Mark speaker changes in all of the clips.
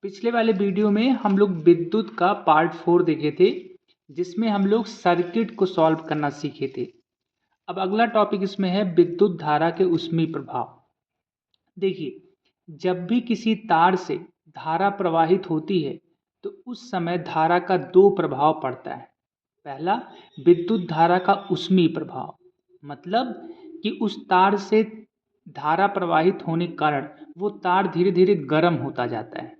Speaker 1: पिछले वाले वीडियो में हम लोग विद्युत का पार्ट 4 देखे थे, जिसमें हम लोग सर्किट को सॉल्व करना सीखे थे। अब अगला टॉपिक इसमें है विद्युत धारा के ऊष्मीय प्रभाव। देखिए, जब भी किसी तार से धारा प्रवाहित होती है तो उस समय धारा का दो प्रभाव पड़ता है। पहला, विद्युत धारा का ऊष्मीय प्रभाव, मतलब कि उस तार से धारा प्रवाहित होने के कारण वो तार धीरे धीरे गर्म होता जाता है।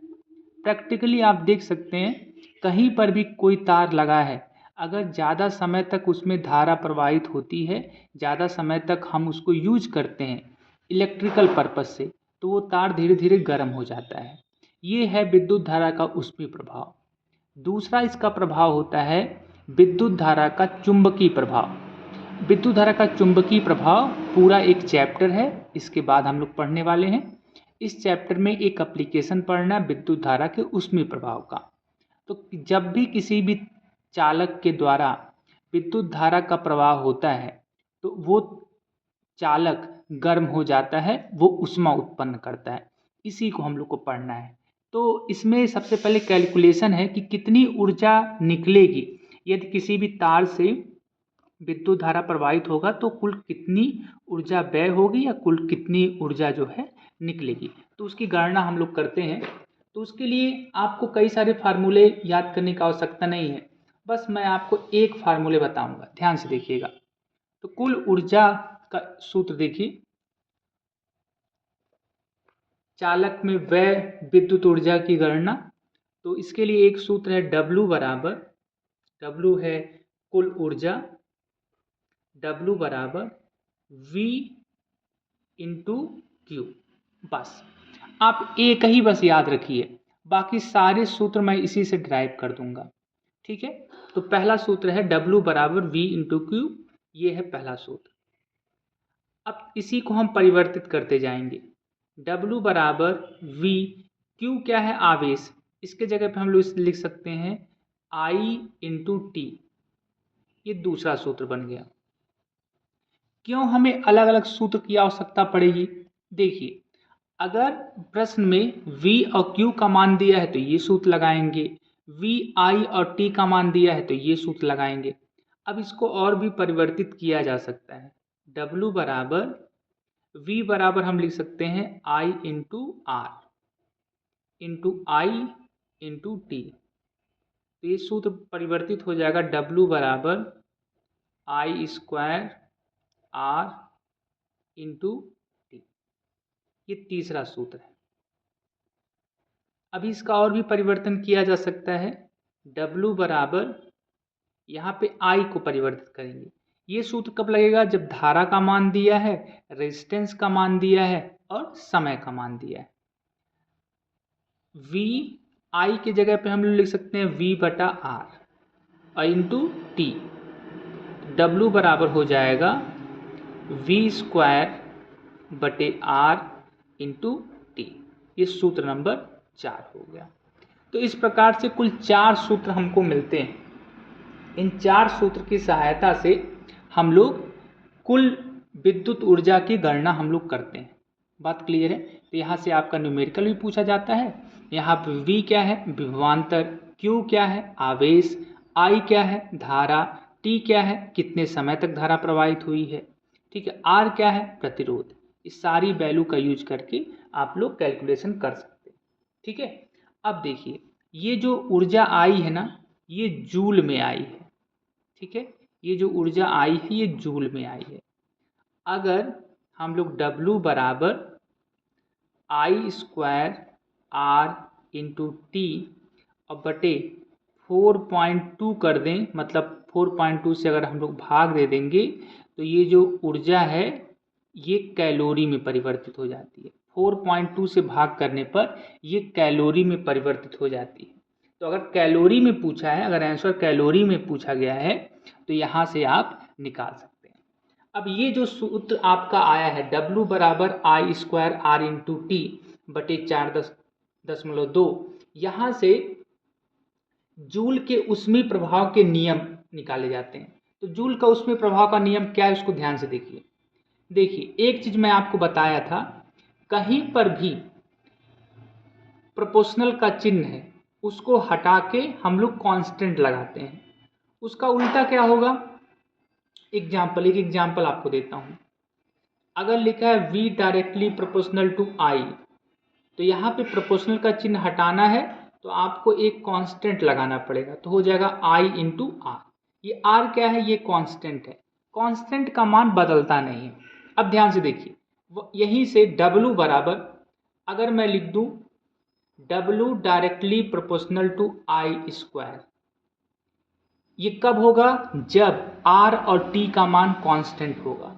Speaker 1: प्रैक्टिकली आप देख सकते हैं, कहीं पर भी कोई तार लगा है, अगर ज़्यादा समय तक उसमें धारा प्रवाहित होती है, ज़्यादा समय तक हम उसको यूज करते हैं इलेक्ट्रिकल पर्पस से, तो वो तार धीरे धीरे गर्म हो जाता है। ये है विद्युत धारा का ऊष्मीय प्रभाव। दूसरा इसका प्रभाव होता है विद्युत धारा का चुंबकीय प्रभाव। विद्युत धारा का चुंबकीय प्रभाव पूरा एक चैप्टर है, इसके बाद हम लोग पढ़ने वाले हैं। इस चैप्टर में एक एप्लीकेशन पढ़ना विद्युत धारा के ऊष्मीय प्रभाव का। तो जब भी किसी भी चालक के द्वारा विद्युत धारा का प्रवाह होता है तो वो चालक गर्म हो जाता है, वो ऊष्मा उत्पन्न करता है। इसी को हम लोग को पढ़ना है। तो इसमें सबसे पहले कैलकुलेशन है कि कितनी ऊर्जा निकलेगी यदि किसी भी तार से विद्युत धारा प्रवाहित होगा, तो कुल कितनी ऊर्जा व्यय होगी या कुल कितनी ऊर्जा जो है निकलेगी। तो उसकी गणना हम लोग करते हैं। तो उसके लिए आपको कई सारे फार्मूले याद करने की आवश्यकता नहीं है, बस मैं आपको एक फार्मूले बताऊंगा, ध्यान से देखिएगा। तो कुल ऊर्जा का सूत्र देखिए, चालक में व्यय विद्युत ऊर्जा की गणना। तो इसके लिए एक सूत्र है W बराबर, W है कुल ऊर्जा, W बराबर V इंटू क्यू। बस आप एक ही बस याद रखिए, बाकी सारे सूत्र मैं इसी से ड्राइव कर दूंगा। ठीक है, तो पहला सूत्र है W बराबर V इंटू क्यू, ये है पहला सूत्र। अब इसी को हम परिवर्तित करते जाएंगे। W बराबर V, Q क्या है आवेश, इसके जगह पे हम लोग लिख सकते हैं I इंटू टी, ये दूसरा सूत्र बन गया। क्यों हमें अलग अलग सूत्र की आवश्यकता पड़ेगी? देखिए, अगर प्रश्न में V और Q का मान दिया है तो ये सूत्र लगाएंगे, V, I और T का मान दिया है तो ये सूत्र लगाएंगे। अब इसको और भी परिवर्तित किया जा सकता है। W बराबर V बराबर हम लिख सकते हैं I into R into I into T. तो ये सूत्र परिवर्तित हो जाएगा, W बराबर I square R into T. ये तीसरा सूत्र है। अभी इसका और भी परिवर्तन किया जा सकता है। W बराबर, यहाँ पे I को परिवर्तित करेंगे। ये सूत्र कब लगेगा? जब धारा का मान दिया है, रेजिस्टेंस का मान दिया है और समय का मान दिया है। V, I के जगह पे हम लोग लिख सकते हैं V बटा आर और इंटू टी। W बराबर हो जाएगा V स्क्वायर बटे आर इंटू टी। ये सूत्र नंबर 4 हो गया। तो इस प्रकार से कुल 4 सूत्र हमको मिलते हैं। इन 4 सूत्र की सहायता से हम लोग कुल विद्युत ऊर्जा की गणना हम लोग करते हैं। बात क्लियर है? तो यहाँ से आपका न्यूमेरिकल भी पूछा जाता है। यहाँ पे V क्या है? विभवांतर। Q क्या है? आवेश। I क्या है? धारा। T क्या है? कितने समय तक धारा प्रवाहित हुई है। ठीक है, R क्या है? प्रतिरोध। इस सारी वैल्यू का यूज करके आप लोग कैलकुलेशन कर सकते हैं। ठीक है, अब देखिए, ये जो ऊर्जा आई है ना, ये जूल में आई है। ठीक है, ये जो ऊर्जा आई है ये जूल में आई है। अगर हम लोग W बराबर I square R into T और बटे 4.2 कर दें, मतलब 4.2 से अगर हम लोग भाग दे देंगे तो ये जो ऊर्जा है ये कैलोरी में परिवर्तित हो जाती है। 4.2 से भाग करने पर ये कैलोरी में परिवर्तित हो जाती है। तो अगर कैलोरी में पूछा है, अगर आंसर कैलोरी में पूछा गया है तो यहाँ से आप निकाल सकते हैं। अब ये जो सूत्र आपका आया है W बराबर I square R into T बटे 4.2, यहाँ से जूल के ऊष्मीय प्रभाव के नियम निकाले जाते हैं। तो जूल का ऊष्मीय प्रभाव का नियम क्या है उसको ध्यान से देखिए। देखिए, एक चीज मैं आपको बताया था, कहीं पर भी प्रोपोर्शनल का चिन्ह है उसको हटा के हम लोग कांस्टेंट लगाते हैं। उसका उल्टा क्या होगा, एक एग्जाम्पल आपको देता हूँ। अगर लिखा है v directly proportional to i, तो यहाँ पे प्रोपोर्शनल का चिन्ह हटाना है तो आपको एक कांस्टेंट लगाना पड़ेगा, तो हो जाएगा i इंटू आर। ये r क्या है, ये कांस्टेंट है। कांस्टेंट का मान बदलता नहीं है। अब ध्यान से देखिए, यहीं से w बराबर अगर मैं लिख दूं w directly proportional to i square, ये कब होगा, जब r और t का मान कांस्टेंट होगा।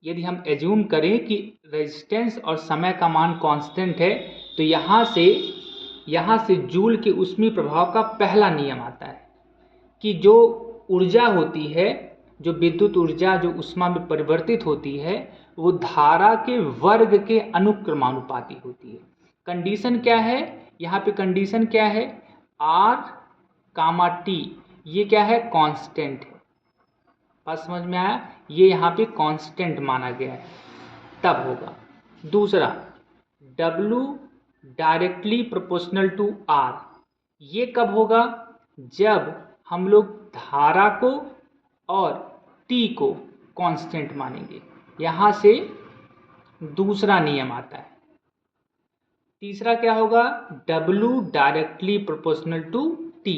Speaker 1: यदि हम एज्यूम करें कि रेजिस्टेंस और समय का मान कांस्टेंट है, तो यहाँ से जूल के ऊष्मीय प्रभाव का पहला नियम आता है कि जो ऊर्जा होती है, जो विद्युत ऊर्जा जो ऊष्मा में परिवर्तित होती है, वो धारा के वर्ग के अनुक्रमानुपाती होती है। कंडीशन क्या है, यहाँ पे कंडीशन क्या है, R, T, ये क्या है, कांस्टेंट है। बात समझ में आया, ये यहाँ पे कांस्टेंट माना गया है, तब होगा। दूसरा, W directly proportional to R, ये कब होगा, जब हम लोग धारा को और T को कांस्टेंट मानेंगे। यहाँ से दूसरा नियम आता है। तीसरा क्या होगा, W directly proportional to T,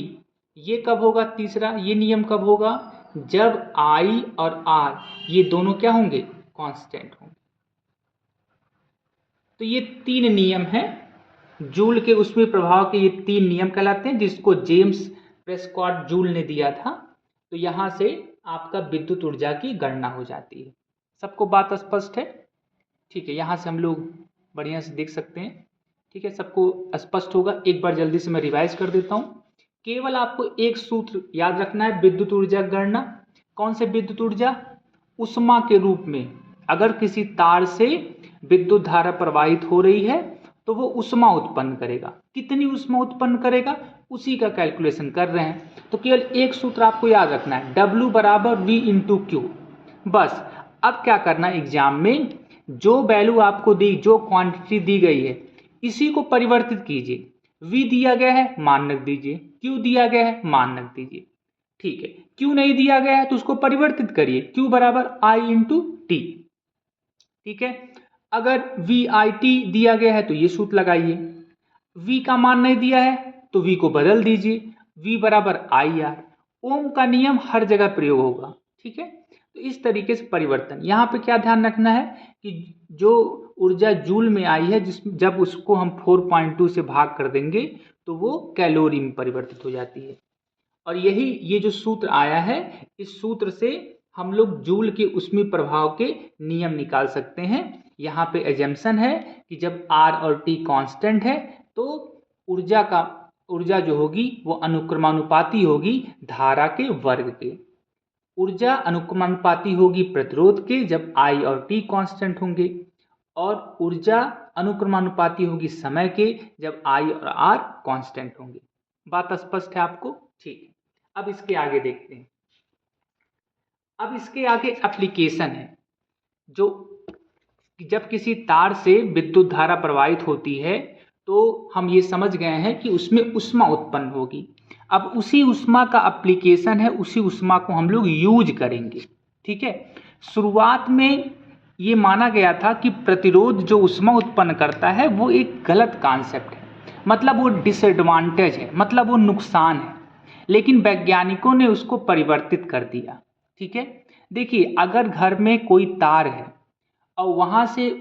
Speaker 1: ये कब होगा, तीसरा ये नियम कब होगा, जब I और R ये दोनों क्या होंगे, कांस्टेंट होंगे। तो ये तीन नियम हैं, जूल के ऊष्मीय प्रभाव के ये तीन नियम कहलाते हैं, जिसको जेम्स प्रेस्कॉट जूल ने दिया था। तो यहाँ से आपका विद्युत ऊर्जा की गणना हो जाती है। सबको बात स्पष्ट है, ठीक है। यहाँ से हम लोग बढ़िया से देख सकते हैं, ठीक है, सबको स्पष्ट होगा। एक बार जल्दी से मैं रिवाइज कर देता हूँ। केवल आपको एक सूत्र याद रखना है, विद्युत ऊर्जा गणना। कौन से विद्युत ऊर्जा, ऊष्मा के रूप में। अगर किसी तार से विद्युत धारा प्रवाहित हो रही है तो वो ऊष्मा उत्पन्न करेगा। कितनी ऊष्मा उत्पन्न करेगा, उसी का कैलकुलेशन कर रहे हैं। तो केवल एक सूत्र आपको याद रखना है, W बराबर V इंटू क्यू। बस अब क्या करना है, एग्जाम में जो वैल्यू आपको दी, जो क्वांटिटी दी गई है, इसी को परिवर्तित कीजिए। V दिया गया है, मान रख दीजिए। Q दिया गया है, मान रख दीजिए। ठीक है, Q नहीं दिया गया है तो उसको परिवर्तित करिए, Q बराबर I इंटू टी। ठीक है, अगर VIT दिया गया है तो ये सूत्र लगाइए। V का मान नहीं दिया है तो V को बदल दीजिए, V बराबर IR। ओम का नियम हर जगह प्रयोग होगा, ठीक है। तो इस तरीके से परिवर्तन। यहाँ पे क्या ध्यान रखना है कि जो ऊर्जा जूल में आई है, जब उसको हम 4.2 से भाग कर देंगे तो वो कैलोरी में परिवर्तित हो जाती है। और ये जो सूत्र आया है, इस सूत्र से हम लोग जूल के ऊष्मीय प्रभाव के नियम निकाल सकते हैं। यहाँ पे एजम्पशन है कि जब R और T कांस्टेंट है तो ऊर्जा जो होगी वो अनुक्रमानुपाती होगी धारा के वर्ग के। ऊर्जा अनुक्रमानुपाती होगी प्रतिरोध के जब I और T कांस्टेंट होंगे, और ऊर्जा अनुक्रमानुपाती होगी समय के जब I और R कांस्टेंट होंगे। बात स्पष्ट है आपको, ठीक है। अब इसके आगे देखते हैं। अब इसके आगे एप्लीकेशन है, जो जब किसी तार से विद्युत धारा प्रवाहित होती है तो हम ये समझ गए हैं कि उसमें ऊष्मा उत्पन्न होगी। अब उसी ऊष्मा का एप्लीकेशन है, उसी ऊष्मा को हम लोग यूज करेंगे, ठीक है। शुरुआत में ये माना गया था कि प्रतिरोध जो ऊष्मा उत्पन्न करता है वो एक गलत कॉन्सेप्ट है, मतलब वो डिसएडवांटेज है, मतलब वो नुकसान है। लेकिन वैज्ञानिकों ने उसको परिवर्तित कर दिया, ठीक है। देखिए, अगर घर में कोई तार है और वहाँ से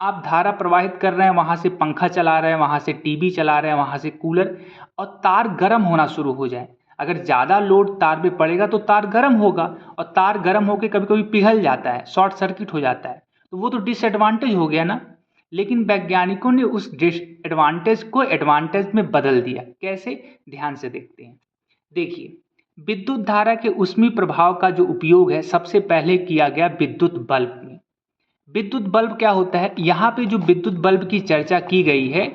Speaker 1: आप धारा प्रवाहित कर रहे हैं, वहाँ से पंखा चला रहे हैं, वहाँ से टीवी चला रहे हैं, वहाँ से कूलर, और तार गर्म होना शुरू हो जाए, अगर ज़्यादा लोड तार पे पड़ेगा तो तार गर्म होगा, और तार गर्म होकर कभी कभी पिघल जाता है, शॉर्ट सर्किट हो जाता है, तो वो तो डिसएडवांटेज हो गया ना। लेकिन वैज्ञानिकों ने उस डिसएडवांटेज को एडवांटेज में बदल दिया। कैसे, ध्यान से देखते हैं। देखिए, विद्युत धारा के ऊष्मीय प्रभाव का जो उपयोग है सबसे पहले किया गया विद्युत बल्ब में। विद्युत बल्ब क्या होता है, यहाँ पे जो विद्युत बल्ब की चर्चा की गई है,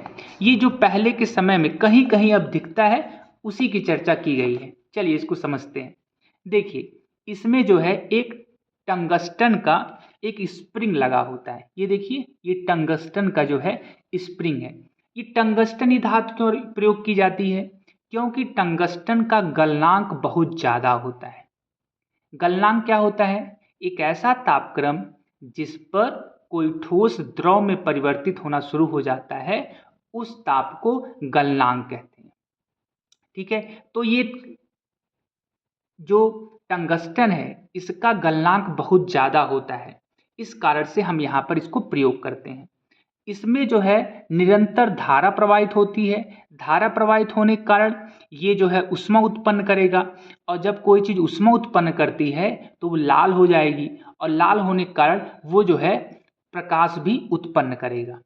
Speaker 1: ये जो पहले के समय में कहीं कहीं अब दिखता है, उसी की चर्चा की गई है। चलिए इसको समझते हैं। देखिए, इसमें जो है एक टंगस्टन का एक स्प्रिंग लगा होता है। ये देखिए, ये टंगस्टन का जो है स्प्रिंग है। ये टंगस्टन धातु क्यों प्रयोग की जाती है? क्योंकि टंगस्टन का गलनांक बहुत ज़्यादा होता है। गलनांक क्या होता है? एक ऐसा तापक्रम जिस पर कोई ठोस द्रव में परिवर्तित होना शुरू हो जाता है, उस ताप को गलनांक कहते हैं। ठीक है, तो ये जो टंगस्टन है इसका गलनांक बहुत ज़्यादा होता है, इस कारण से हम यहाँ पर इसको प्रयोग करते हैं। इसमें जो है निरंतर धारा प्रवाहित होती है। धारा प्रवाहित होने के कारण ये जो है ऊष्मा उत्पन्न करेगा, और जब कोई चीज़ ऊष्मा उत्पन्न करती है तो वो लाल हो जाएगी, और लाल होने के कारण वो जो है प्रकाश भी उत्पन्न करेगा।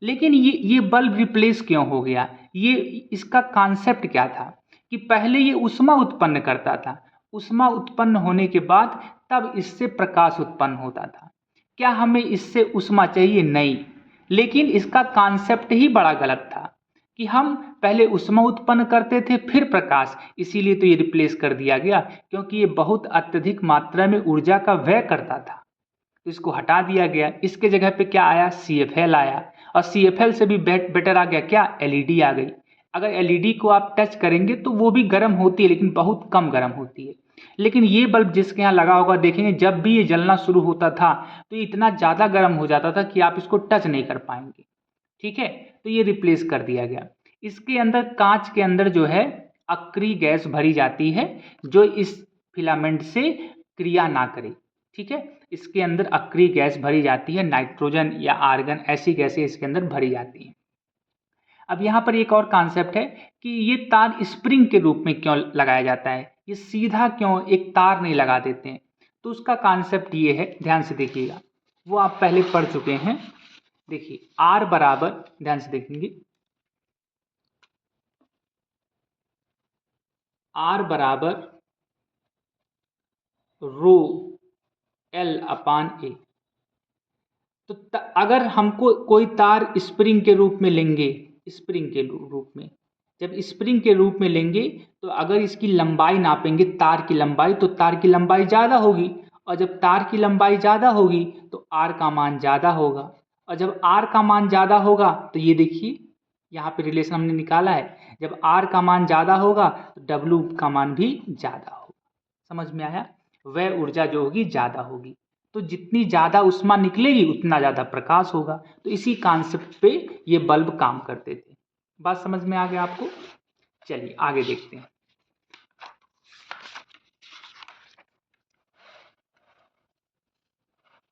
Speaker 1: लेकिन ये बल्ब रिप्लेस क्यों हो गया? ये इसका कॉन्सेप्ट क्या था कि पहले ये ऊष्मा उत्पन्न करता था, ऊष्मा उत्पन्न होने के बाद तब इससे प्रकाश उत्पन्न होता था। क्या हमें इससे ऊष्मा चाहिए? नहीं। लेकिन इसका कॉन्सेप्ट ही बड़ा गलत था कि हम पहले ऊष्मा उत्पन्न करते थे फिर प्रकाश, इसीलिए तो ये रिप्लेस कर दिया गया, क्योंकि ये बहुत अत्यधिक मात्रा में ऊर्जा का व्यय करता था, तो इसको हटा दिया गया। इसके जगह पे क्या आया? CFL आया, और CFL से भी बेटर आ गया क्या? LED आ गई। अगर LED को आप टच करेंगे तो वो भी गर्म होती है, लेकिन बहुत कम गर्म होती है। लेकिन ये बल्ब जिसके यहाँ लगा होगा देखेंगे, जब भी ये जलना शुरू होता था तो ये इतना ज़्यादा गर्म हो जाता था कि आप इसको टच नहीं कर पाएंगे। ठीक है, तो ये रिप्लेस कर दिया गया। इसके अंदर, कांच के अंदर जो है अक्रिय गैस भरी जाती है, जो इस फिलामेंट से क्रिया ना करे। ठीक है, इसके अंदर अक्रिय गैस भरी जाती है, नाइट्रोजन या आर्गन, ऐसी गैसें इसके अंदर भरी जाती हैं। अब यहाँ पर एक और कॉन्सेप्ट है कि ये तार स्प्रिंग के रूप में क्यों लगाया जाता है, ये सीधा क्यों एक तार नहीं लगा देते हैं? तो उसका कॉन्सेप्ट ये है, ध्यान से देखिएगा, वो आप पहले पढ़ चुके हैं। देखिए R बराबर, ध्यान से देखेंगे, R बराबर रो L अपान A। तो अगर हमको कोई तार स्प्रिंग के रूप में लेंगे, स्प्रिंग के रूप में, जब स्प्रिंग के रूप में लेंगे तो अगर इसकी लंबाई नापेंगे, तार की लंबाई, तो तार की लंबाई ज़्यादा होगी, और जब तार की लंबाई ज़्यादा होगी तो R का मान ज़्यादा होगा, और जब R का मान ज़्यादा होगा तो ये देखिए यहाँ पे रिलेशन हमने निकाला है, जब R का मान ज़्यादा होगा तो W का मान भी ज़्यादा होगा। समझ में आया? वह ऊर्जा जो होगी ज़्यादा होगी, तो जितनी ज़्यादा ऊष्मा निकलेगी उतना ज़्यादा प्रकाश होगा। तो इसी कॉन्सेप्ट पे ये बल्ब काम करते थे। बात समझ में आ गया आपको? चलिए आगे देखते हैं।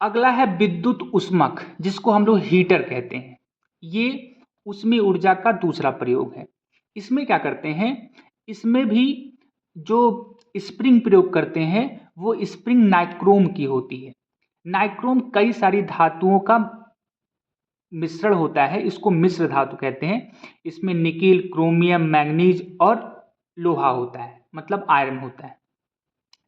Speaker 1: अगला है विद्युत ऊष्मक, जिसको हम लोग हीटर कहते हैं। ये ऊष्मीय ऊर्जा का दूसरा प्रयोग है। इसमें क्या करते हैं? इसमें भी जो स्प्रिंग प्रयोग करते हैं वो स्प्रिंग नाइक्रोम की होती है। नाइक्रोम कई सारी धातुओं का मिश्रण होता है, इसको मिश्र धातु कहते हैं। इसमें निकेल, क्रोमियम, मैग्नीज और लोहा होता है, मतलब आयरन होता है।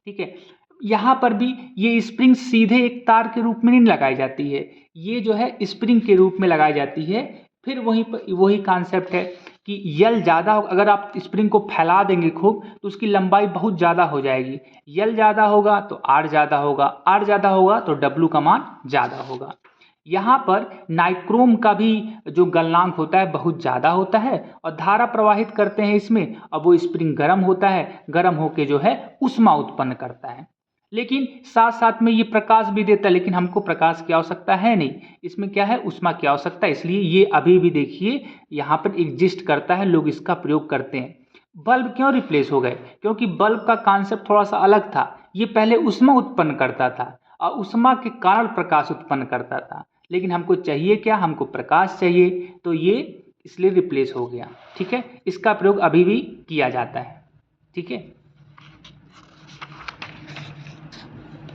Speaker 1: ठीक है, यहाँ पर भी ये स्प्रिंग सीधे एक तार के रूप में नहीं लगाई जाती है, ये जो है स्प्रिंग के रूप में लगाई जाती है। फिर वही कॉन्सेप्ट है कि यल ज़्यादा, अगर आप स्प्रिंग को फैला देंगे खूब तो उसकी लंबाई बहुत ज़्यादा हो जाएगी। यल ज़्यादा होगा तो आर ज़्यादा होगा, आर ज़्यादा होगा तो डब्लू का मान ज़्यादा होगा। यहाँ पर नाइक्रोम का भी जो गलनांक होता है बहुत ज़्यादा होता है, और धारा प्रवाहित करते हैं इसमें, अब वो स्प्रिंग गर्म होता है, गर्म होके जो है ऊष्मा उत्पन्न करता है। लेकिन साथ साथ में ये प्रकाश भी देता है, लेकिन हमको प्रकाश की आवश्यकता है नहीं, इसमें क्या है, ऊष्मा की आवश्यकता है, इसलिए ये अभी भी देखिए यहाँ पर एग्जिस्ट करता है, लोग इसका प्रयोग करते हैं। बल्ब क्यों रिप्लेस हो गए? क्योंकि बल्ब का कॉन्सेप्ट थोड़ा सा अलग था। ये पहले ऊष्मा उत्पन्न करता था और ऊष्मा के कारण प्रकाश उत्पन्न करता था, लेकिन हमको चाहिए क्या, हमको प्रकाश चाहिए, तो ये इसलिए रिप्लेस हो गया। ठीक है, इसका प्रयोग अभी भी किया जाता है। ठीक है,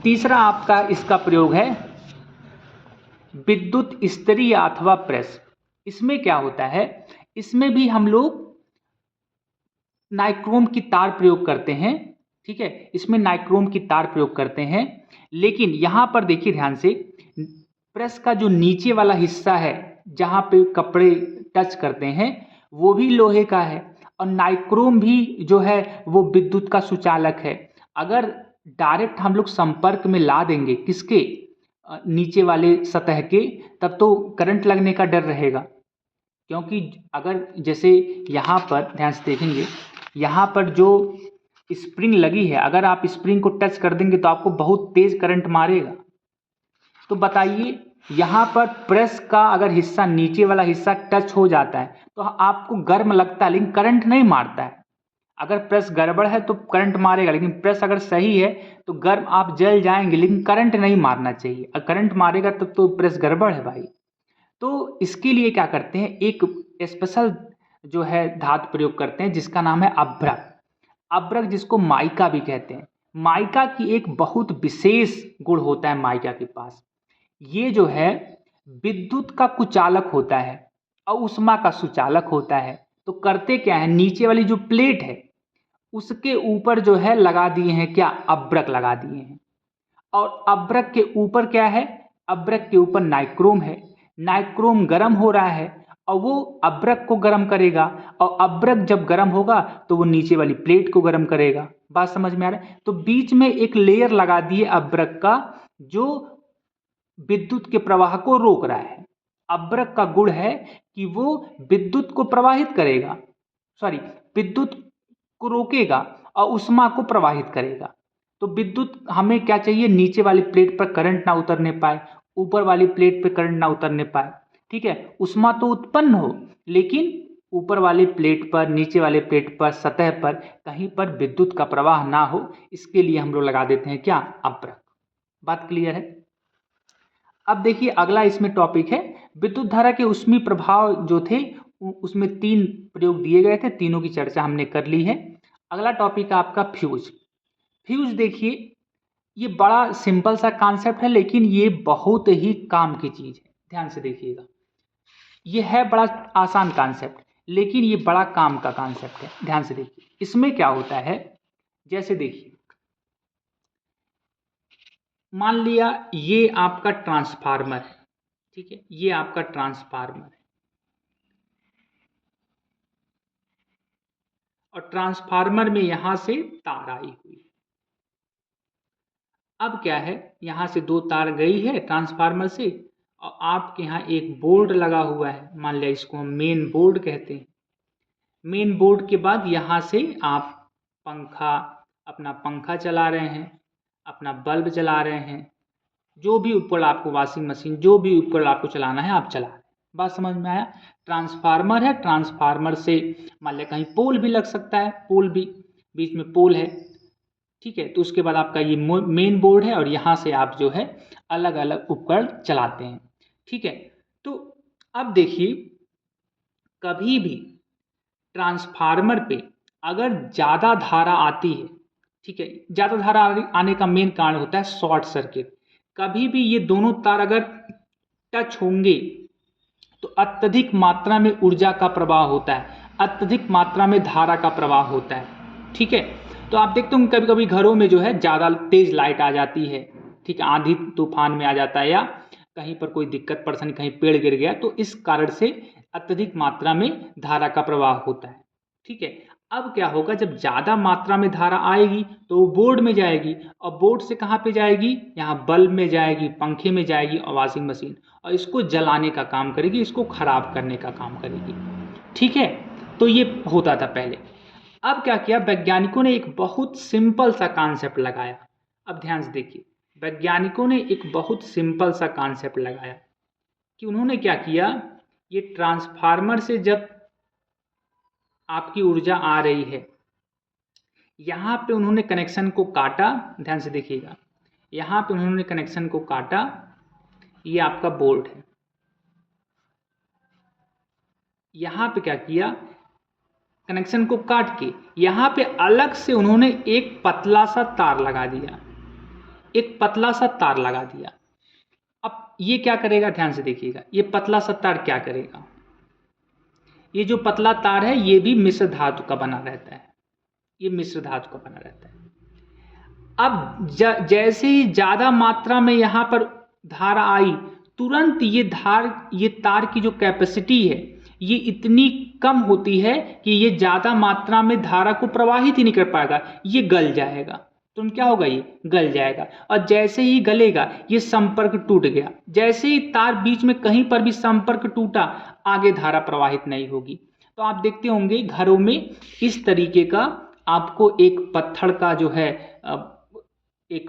Speaker 1: तीसरा आपका इसका प्रयोग है विद्युत इस्त्री अथवा प्रेस। इसमें क्या होता है, इसमें भी हम लोग नाइक्रोम की तार प्रयोग करते हैं। ठीक है, इसमें नाइक्रोम की तार प्रयोग करते हैं, लेकिन यहाँ पर देखिए ध्यान से, प्रेस का जो नीचे वाला हिस्सा है जहाँ पे कपड़े टच करते हैं वो भी लोहे का है, और नाइक्रोम भी जो है वो विद्युत का सुचालक है। अगर डायरेक्ट हम लोग संपर्क में ला देंगे किसके, नीचे वाले सतह के, तब तो करंट लगने का डर रहेगा। क्योंकि अगर जैसे यहाँ पर ध्यान से देखेंगे, यहाँ पर जो स्प्रिंग लगी है, अगर आप स्प्रिंग को टच कर देंगे तो आपको बहुत तेज करंट मारेगा। तो बताइए, यहाँ पर प्रेस का अगर हिस्सा, नीचे वाला हिस्सा टच हो जाता है तो आपको गर्म लगता है लेकिन करंट नहीं मारता है। अगर प्रेस गड़बड़ है तो करंट मारेगा, लेकिन प्रेस अगर सही है तो गर्म आप जल जाएंगे, लेकिन करंट नहीं मारना चाहिए। अगर करंट मारेगा तब तो प्रेस गड़बड़ है भाई। तो इसके लिए क्या करते हैं, एक स्पेशल जो है धातु प्रयोग करते हैं जिसका नाम है अभ्रक। अभ्रक जिसको माइका भी कहते हैं। माइका की एक बहुत विशेष गुण होता है माइका के पास, ये जो है विद्युत का कुचालक होता है और ऊष्मा का सुचालक होता है। तो करते क्या है, नीचे वाली जो प्लेट है उसके ऊपर जो है लगा दिए हैं क्या, अभ्रक लगा दिए हैं। और अभ्रक के ऊपर क्या है, अभ्रक के ऊपर नाइक्रोम है। नाइक्रोम गर्म हो रहा है और वो अभ्रक को गर्म करेगा, और अभ्रक जब गर्म होगा तो वो नीचे वाली प्लेट को गर्म करेगा। बात समझ में आ रहा है। तो बीच में एक लेयर लगा दिए अभ्रक का जो विद्युत के प्रवाह को रोक रहा है। अभ्रक का गुण है कि वो विद्युत को प्रवाहित करेगा, विद्युत को रोकेगा और ऊष्मा को प्रवाहित करेगा। तो विद्युत हमें क्या चाहिए, नीचे वाली प्लेट पर करंट ना उतरने पाए, ऊपर वाली प्लेट पर करंट ना उतरने पाए। ठीक है, ऊष्मा तो उत्पन्न हो लेकिन ऊपर वाली प्लेट पर, नीचे वाले प्लेट पर, सतह पर कहीं पर विद्युत का प्रवाह ना हो, इसके लिए हम लोग लगा देते हैं क्या, अभ्रक। बात क्लियर है। अब देखिए अगला इसमें टॉपिक है विद्युत धारा के ऊष्मीय प्रभाव जो थे उसमें 3 प्रयोग दिए गए थे, तीनों की चर्चा हमने कर ली है। अगला टॉपिक है आपका फ्यूज। फ्यूज देखिए, ये बड़ा सिंपल सा कॉन्सेप्ट है लेकिन ये बहुत ही काम की चीज है। ध्यान से देखिएगा, ये है बड़ा आसान कॉन्सेप्ट लेकिन ये बड़ा काम का कॉन्सेप्ट है। ध्यान से देखिए इसमें क्या होता है, जैसे देखिए मान लिया ये आपका ट्रांसफार्मर है, ठीक है, ये आपका ट्रांसफार्मर है और ट्रांसफार्मर में यहां से तार आई हुई। अब क्या है, यहां से 2 तार गई है ट्रांसफार्मर से और आपके यहाँ एक बोर्ड लगा हुआ है, मान लिया इसको हम मेन बोर्ड कहते हैं। मेन बोर्ड के बाद यहाँ से आप अपना पंखा चला रहे हैं, अपना बल्ब चला रहे हैं, जो भी उपकरण आपको, वॉशिंग मशीन, जो भी उपकरण आपको चलाना है आप चला रहे हैं। बात समझ में आया। ट्रांसफार्मर है, ट्रांसफार्मर से मान लिया कहीं पोल भी लग सकता है, पोल भी, बीच में पोल है, ठीक है। तो उसके बाद आपका ये मेन बोर्ड है और यहाँ से आप जो है अलग अलग उपकरण चलाते हैं, ठीक है। तो अब देखिए कभी भी ट्रांसफार्मर पे अगर ज़्यादा धारा आती है, ठीक है, ज़्यादा धारा आने का मेन कारण होता है शॉर्ट सर्किट। कभी भी ये दोनों तार अगर टच होंगे तो अत्यधिक मात्रा में ऊर्जा का प्रवाह होता है, अत्यधिक मात्रा में धारा का प्रवाह होता है, ठीक है। तो आप देखते होंगे कभी कभी घरों में जो है ज़्यादा तेज लाइट आ जाती है, ठीक है, आंधी तूफान में आ जाता है या कहीं पर कोई दिक्कत परेशानी, कहीं पेड़ गिर गया, तो इस कारण से अत्यधिक मात्रा में धारा का प्रवाह होता है, ठीक है। अब क्या होगा, जब ज़्यादा मात्रा में धारा आएगी तो वो बोर्ड में जाएगी और बोर्ड से कहाँ पे जाएगी, यहाँ बल्ब में जाएगी, पंखे में जाएगी और वॉशिंग मशीन, और इसको जलाने का काम करेगी, इसको खराब करने का काम करेगी, ठीक है। तो ये होता था पहले। अब क्या किया वैज्ञानिकों ने, एक बहुत सिंपल सा कॉन्सेप्ट लगाया। अब ध्यान से देखिए, वैज्ञानिकों ने एक बहुत सिंपल सा कॉन्सेप्ट लगाया कि उन्होंने क्या किया, ये ट्रांसफार्मर से जब आपकी ऊर्जा आ रही है, यहाँ पे उन्होंने कनेक्शन को काटा, ध्यान से देखिएगा, यहाँ पे उन्होंने कनेक्शन को काटा, ये आपका बोर्ड है, यहाँ पे क्या किया, कनेक्शन को काट के यहाँ पे अलग से उन्होंने एक पतला सा तार लगा दिया, एक पतला सा तार लगा दिया। अब ये क्या करेगा, ध्यान से देखिएगा, ये पतला सा तार क्या करेगा, ये जो पतला तार है ये भी मिश्र धातु का बना रहता है, ये मिश्र धातु का बना रहता है। अब जैसे ही ज़्यादा मात्रा में यहाँ पर धारा आई, तुरंत ये तार की जो कैपेसिटी है ये इतनी कम होती है कि ये ज़्यादा मात्रा में धारा को प्रवाहित ही नहीं कर पाएगा, ये गल जाएगा। तुरंत क्या होगा, ये गल जाएगा। और जैसे ही गलेगा ये संपर्क टूट गया, जैसे ही तार बीच में कहीं पर भी संपर्क टूटा, आगे धारा प्रवाहित नहीं होगी। तो आप देखते होंगे घरों में इस तरीके का आपको एक पत्थर का जो है एक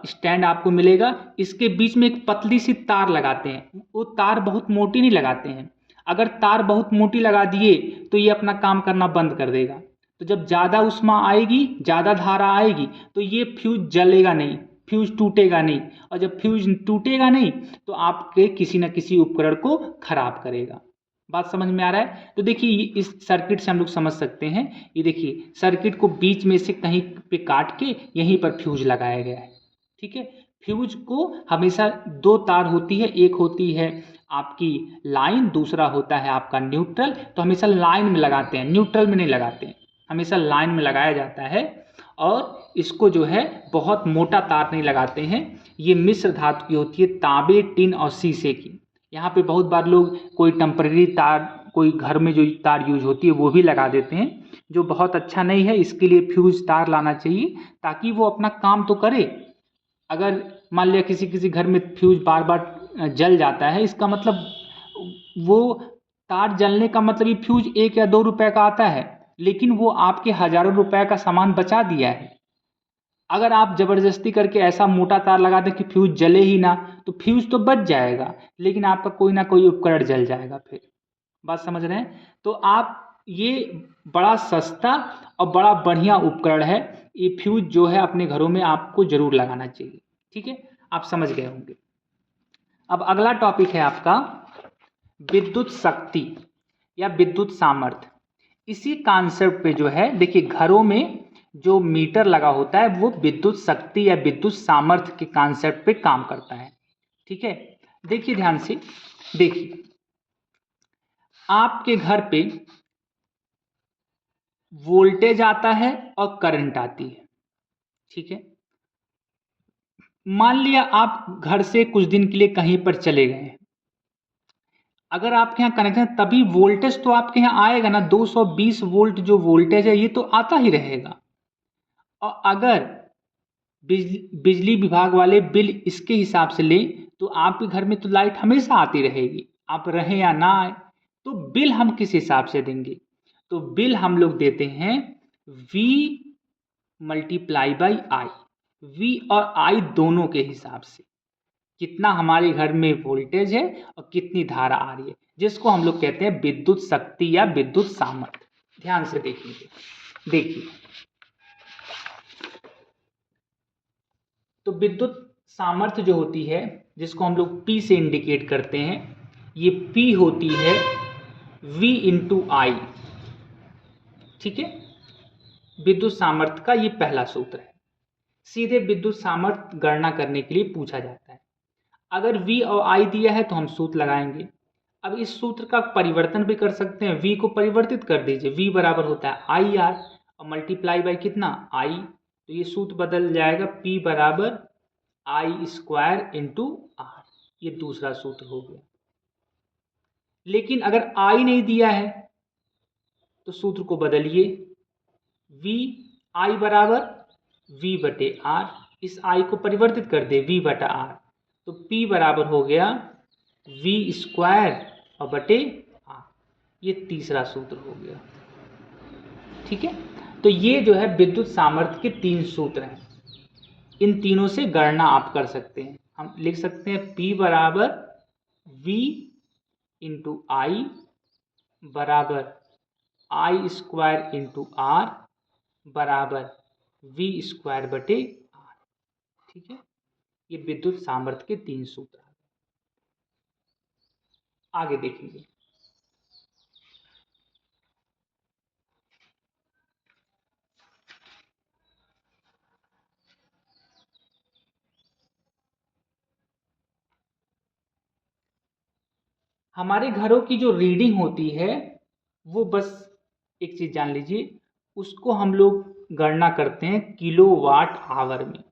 Speaker 1: स्टैंड आपको मिलेगा। इसके बीच में एक पतली सी तार लगाते हैं, वो तार बहुत मोटी नहीं लगाते हैं। अगर तार बहुत मोटी लगा दिए तो ये अपना काम करना बंद कर देगा। तो जब ज़्यादा उष्मा आएगी, ज़्यादा धारा आएगी, तो ये फ्यूज जलेगा नहीं, फ्यूज टूटेगा नहीं। और जब फ्यूज टूटेगा नहीं तो आपके किसी न किसी उपकरण को खराब करेगा। बात समझ में आ रहा है? तो देखिए इस सर्किट से हम लोग समझ सकते हैं। ये देखिए सर्किट को बीच में से कहीं पे काट के यहीं पर फ्यूज लगाया गया है। ठीक है, फ्यूज को हमेशा दो तार होती है, एक होती है आपकी लाइन, दूसरा होता है आपका न्यूट्रल। तो हमेशा लाइन में लगाते हैं, न्यूट्रल में नहीं लगाते हैं, हमेशा लाइन में लगाया जाता है। और इसको जो है बहुत मोटा तार नहीं लगाते हैं। ये मिश्र धातु की होती है, तांबे, टिन और शीशे की। यहाँ पे बहुत बार लोग कोई टेम्परेरी तार, कोई घर में जो तार यूज होती है वो भी लगा देते हैं, जो बहुत अच्छा नहीं है। इसके लिए फ्यूज तार लाना चाहिए ताकि वो अपना काम तो करे। अगर मान लिया किसी किसी घर में फ्यूज बार बार जल जाता है, इसका मतलब वो तार जलने का मतलब ये फ्यूज 1 या 2 रुपए का आता है, लेकिन वो आपके हजारों रुपए का सामान बचा दिया है। अगर आप जबरदस्ती करके ऐसा मोटा तार लगा दें कि फ्यूज जले ही ना, तो फ्यूज तो बच जाएगा लेकिन आपका कोई ना कोई उपकरण जल जाएगा फिर। बात समझ रहे हैं? तो आप ये बड़ा सस्ता और बड़ा बढ़िया उपकरण है। ये फ्यूज जो है अपने घरों में आपको जरूर लगाना चाहिए। ठीक है, आप समझ गए होंगे। अब अगला टॉपिक है आपका विद्युत शक्ति या विद्युत सामर्थ्य। इसी कॉन्सेप्ट पे जो है देखिए घरों में जो मीटर लगा होता है वो विद्युत शक्ति या विद्युत सामर्थ्य के कॉन्सेप्ट पे काम करता है। ठीक है, देखिए ध्यान से देखिए, आपके घर पे वोल्टेज आता है और करंट आती है। ठीक है, मान लिया आप घर से कुछ दिन के लिए कहीं पर चले गए हैं, अगर आपके यहाँ कनेक्शन तभी वोल्टेज तो आपके यहाँ आएगा ना, 220 वोल्ट जो वोल्टेज है ये तो आता ही रहेगा। और अगर बिजली विभाग वाले बिल इसके हिसाब से लें तो आपके घर में तो लाइट हमेशा आती रहेगी, आप रहें या ना आए। तो बिल हम किस हिसाब से देंगे? तो बिल हम लोग देते हैं V multiply by I, V और I दोनों के हिसाब से, कितना हमारे घर में वोल्टेज है और कितनी धारा आ रही है, जिसको हम लोग कहते हैं विद्युत शक्ति या विद्युत सामर्थ्य। ध्यान से देखिए, देखिए तो विद्युत सामर्थ्य जो होती है जिसको हम लोग P से इंडिकेट करते हैं, ये P होती है V इंटू आई। ठीक है, विद्युत सामर्थ्य का ये पहला सूत्र है। सीधे विद्युत सामर्थ्य गणना करने के लिए पूछा जाता है। अगर V और I दिया है तो हम सूत्र लगाएंगे। अब इस सूत्र का परिवर्तन भी कर सकते हैं, V को परिवर्तित कर दीजिए, V बराबर होता है आई आर और मल्टीप्लाई बाई कितना I, तो ये सूत्र बदल जाएगा, P बराबर आई स्क्वायर इंटू आर। ये दूसरा सूत्र हो गया। लेकिन अगर I नहीं दिया है तो सूत्र को बदलिए, V I बराबर V बटे आर, इस I को परिवर्तित कर दे V बटा आर, तो P बराबर हो गया V स्क्वायर और बटे आर। ये तीसरा सूत्र हो गया। ठीक है, तो ये जो है विद्युत सामर्थ्य के 3 सूत्र हैं। इन तीनों से गणना आप कर सकते हैं। हम लिख सकते हैं P बराबर V इंटू आई बराबर आई स्क्वायर इंटू आर बराबर V स्क्वायर बटे आर। ठीक है, ये विद्युत सामर्थ्य के 3 सूत्र। आगे देखेंगे। हमारे घरों की जो रीडिंग होती है वो बस एक चीज जान लीजिए, उसको हम लोग गणना करते हैं किलोवाट आवर में।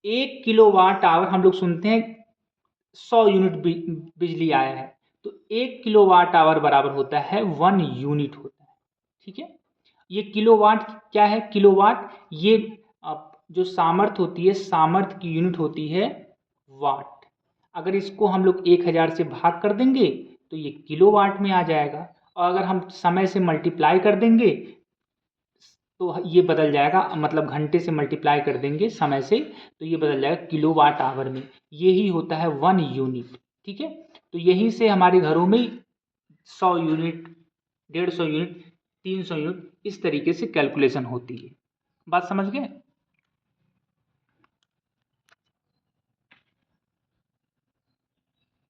Speaker 1: 1 किलोवाट आवर हम लोग सुनते हैं 100 यूनिट बिजली आया है, तो 1 किलोवाट आवर बराबर होता है 1 यूनिट होता है। ठीक है, ये किलोवाट क्या है? किलोवाट ये जो सामर्थ्य होती है, सामर्थ्य की यूनिट होती है वाट। अगर इसको हम लोग 1000 से भाग कर देंगे तो ये किलोवाट में आ जाएगा, और अगर हम समय से मल्टीप्लाई कर देंगे तो ये बदल जाएगा, मतलब घंटे से मल्टीप्लाई कर देंगे समय से तो ये बदल जाएगा किलोवाट आवर में। यही होता है 1 यूनिट। ठीक है, तो यहीं से हमारे घरों में 100 यूनिट, 150 यूनिट, 300 यूनिट इस तरीके से कैलकुलेशन होती है। बात समझ गए?